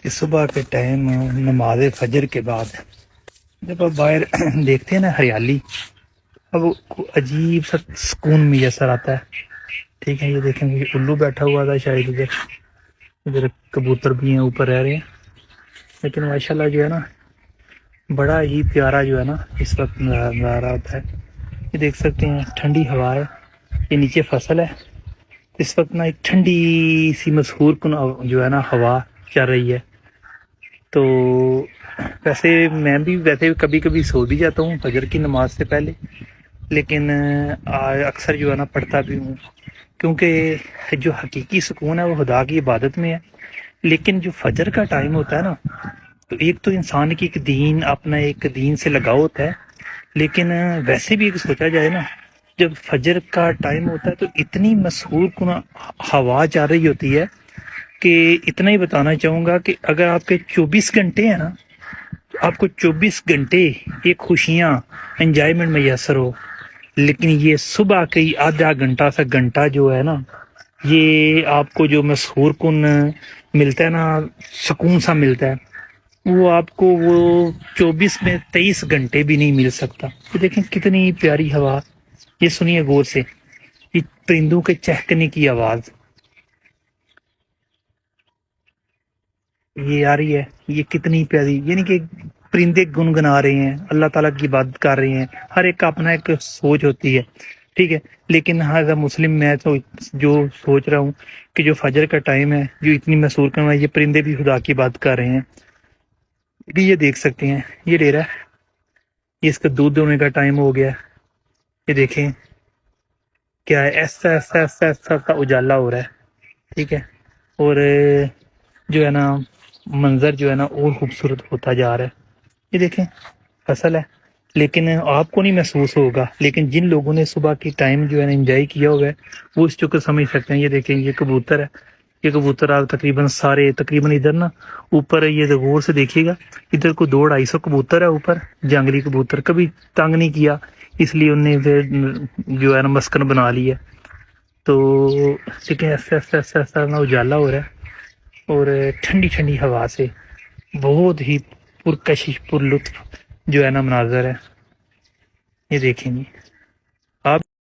کہ صبح کے ٹائم نماز فجر کے بعد جب آپ باہر دیکھتے ہیں نا ہریالی، اب عجیب سا سکون میسر آتا ہے. ٹھیک ہے، یہ دیکھیں گے الو بیٹھا ہوا تھا شاید ادھر کبوتر بھی ہیں اوپر رہ رہے ہیں، لیکن ماشاءاللہ جو ہے نا بڑا ہی پیارا جو ہے نا اس وقت نظارہ ہوتا ہے. یہ دیکھ سکتے ہیں ٹھنڈی ہوا ہے، یہ نیچے فصل ہے. اس وقت نا ایک ٹھنڈی سی مسحور کن جو ہے نا ہوا چل رہی ہے. تو ویسے میں بھی کبھی کبھی سو بھی جاتا ہوں فجر کی نماز سے پہلے، لیکن اکثر جو ہے نا پڑھتا بھی ہوں، کیونکہ جو حقیقی سکون ہے وہ خدا کی عبادت میں ہے. لیکن جو فجر کا ٹائم ہوتا ہے نا، تو ایک تو انسان کی ایک دین اپنا ایک دین سے لگاؤ ہوتا ہے، لیکن ویسے بھی ایک سوچا جائے نا، جب فجر کا ٹائم ہوتا ہے تو اتنی مسحور کن ہوا چل رہی ہوتی ہے کہ اتنا ہی بتانا چاہوں گا کہ اگر آپ کے 24 گھنٹے ہیں نا، تو آپ کو 24 گھنٹے یہ خوشیاں انجوائمنٹ میسر ہو. لیکن یہ صبح کے آدھا گھنٹہ سا گھنٹہ جو ہے نا، یہ آپ کو جو مسحور کن ملتا ہے نا، سکون سا ملتا ہے، وہ آپ کو وہ 24 میں 23 گھنٹے بھی نہیں مل سکتا. تو دیکھیں کتنی پیاری ہوا. یہ سنیے غور سے، یہ پرندوں کے چہکنے کی آواز یہ آ رہی ہے، یہ کتنی پیاری، یعنی کہ پرندے گنگنا رہے ہیں، اللہ تعالیٰ کی عبادت کر رہے ہیں. ہر ایک کا اپنا ایک سوچ ہوتی ہے، ٹھیک ہے. لیکن ایز اے مسلم میں تو جو سوچ رہا ہوں کہ جو فجر کا ٹائم ہے، جو اتنی مسحور کرنا ہے، یہ پرندے بھی خدا کی عبادت کر رہے ہیں. یہ دیکھ سکتے ہیں، یہ ڈیرا ہے، یہ اس کا دودھ دونے کا ٹائم ہو گیا. یہ دیکھیں کیا ہے، ایسا ایسا ایسا ایسا کا اجالا ہو رہا ہے، ٹھیک ہے. اور جو ہے نا منظر جو ہے نا اور خوبصورت ہوتا جا رہا ہے. یہ دیکھیں فصل ہے، لیکن آپ کو نہیں محسوس ہوگا، لیکن جن لوگوں نے صبح کی ٹائم جو ہے نا انجوائے کیا ہوگا ہے، وہ اس چکر سمجھ سکتے ہیں. یہ دیکھیں یہ کبوتر ہے، یہ کبوتر آپ تقریباً ادھر نا اوپر، یہ غور سے دیکھیے گا، ادھر کو 200-250 کبوتر ہے اوپر، جنگلی کبوتر. کبھی تنگ نہیں کیا، اس لیے انہیں پھر جو ہے نا مسکن بنا لی ہے. تو لیکن ایسا ایسا ایسا ایسا نا اجالا ہو رہا ہے، اور ٹھنڈی ٹھنڈی ہوا سے بہت ہی پرکشش پر لطف جو ہے نا مناظر ہے. یہ دیکھیں گے